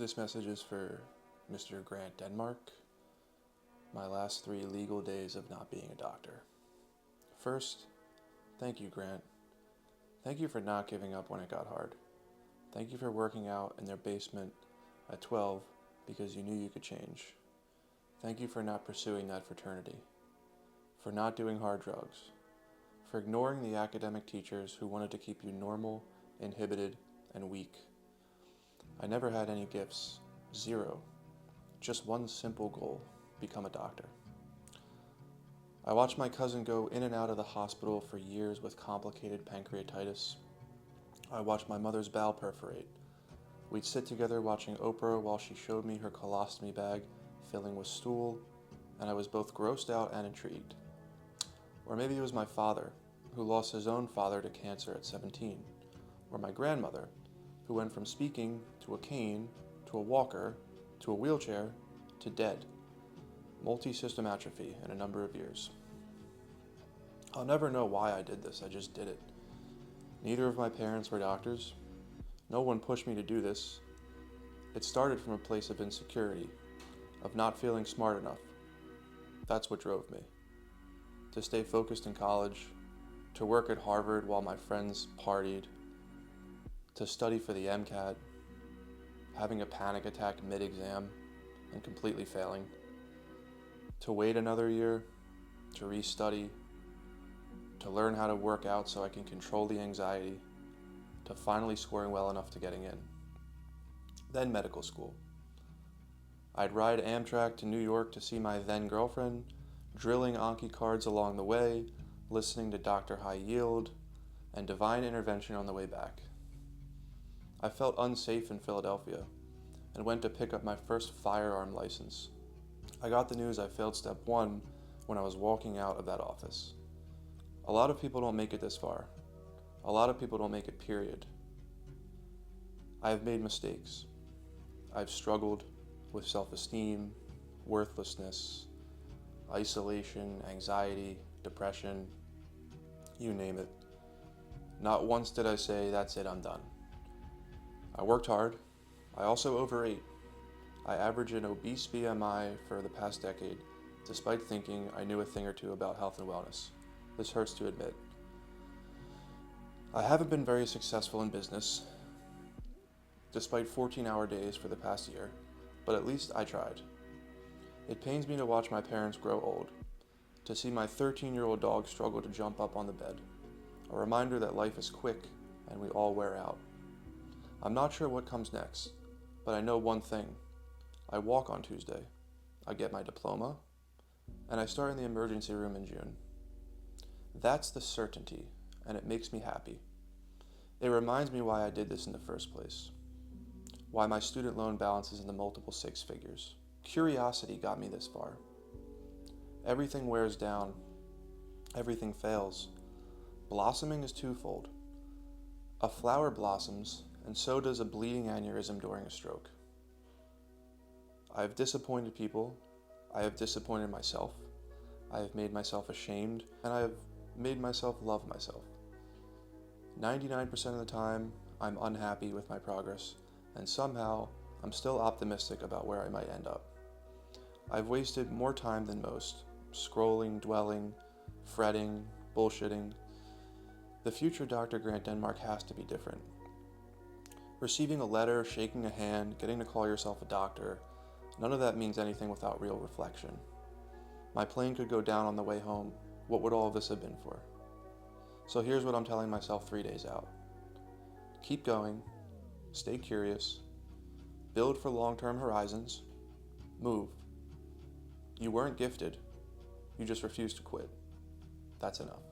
This message is for Mr. Grant Denmark, my last 3 legal days of not being a doctor. First, thank you, Grant. Thank you for not giving up when it got hard. Thank you for working out in their basement at 12 because you knew you could change. Thank you for not pursuing that fraternity, for not doing hard drugs, for ignoring the academic teachers who wanted to keep you normal, inhibited, and weak. I never had any gifts, 0. Just one simple goal, become a doctor. I watched my cousin go in and out of the hospital for years with complicated pancreatitis. I watched my mother's bowel perforate. We'd sit together watching Oprah while she showed me her colostomy bag filling with stool, and I was both grossed out and intrigued. Or maybe it was my father, who lost his own father to cancer at 17. Or my grandmother, who went from speaking to a cane, to a walker, to a wheelchair, to dead. Multi-system atrophy in a number of years. I'll never know why I did this, I just did it. Neither of my parents were doctors. No one pushed me to do this. It started from a place of insecurity, of not feeling smart enough. That's what drove me. To stay focused in college, to work at Harvard while my friends partied, to study for the MCAT, having a panic attack mid-exam and completely failing, to wait another year, to restudy, to learn how to work out so I can control the anxiety, to finally scoring well enough to getting in. Then medical school. I'd ride Amtrak to New York to see my then girlfriend, drilling Anki cards along the way, listening to Dr. High Yield, and Divine Intervention on the way back. I felt unsafe in Philadelphia and went to pick up my first firearm license. I got the news I failed step 1 when I was walking out of that office. A lot of people don't make it this far. A lot of people don't make it, period. I have made mistakes. I've struggled with self-esteem, worthlessness, isolation, anxiety, depression, you name it. Not once did I say, that's it, I'm done. I worked hard. I also overate. I average an obese BMI for the past decade, despite thinking I knew a thing or two about health and wellness. This hurts to admit. I haven't been very successful in business, despite 14-hour days for the past year, but at least I tried. It pains me to watch my parents grow old, to see my 13-year-old dog struggle to jump up on the bed, a reminder that life is quick and we all wear out. I'm not sure what comes next, but I know one thing. I walk on Tuesday, I get my diploma, and I start in the emergency room in June. That's the certainty, and it makes me happy. It reminds me why I did this in the first place, why my student loan balance is in the multiple 6 figures. Curiosity got me this far. Everything wears down, everything fails. Blossoming is twofold. A flower blossoms, and so does a bleeding aneurysm during a stroke. I have disappointed people, I have disappointed myself, I have made myself ashamed, and I have made myself love myself. 99% of the time, I'm unhappy with my progress, and somehow, I'm still optimistic about where I might end up. I've wasted more time than most, scrolling, dwelling, fretting, bullshitting. The future Dr. Grant Denmark has to be different. Receiving a letter, shaking a hand, getting to call yourself a doctor, none of that means anything without real reflection. My plane could go down on the way home. What would all of this have been for? So here's what I'm telling myself 3 days out. Keep going, stay curious, build for long-term horizons, move. You weren't gifted, you just refused to quit. That's enough.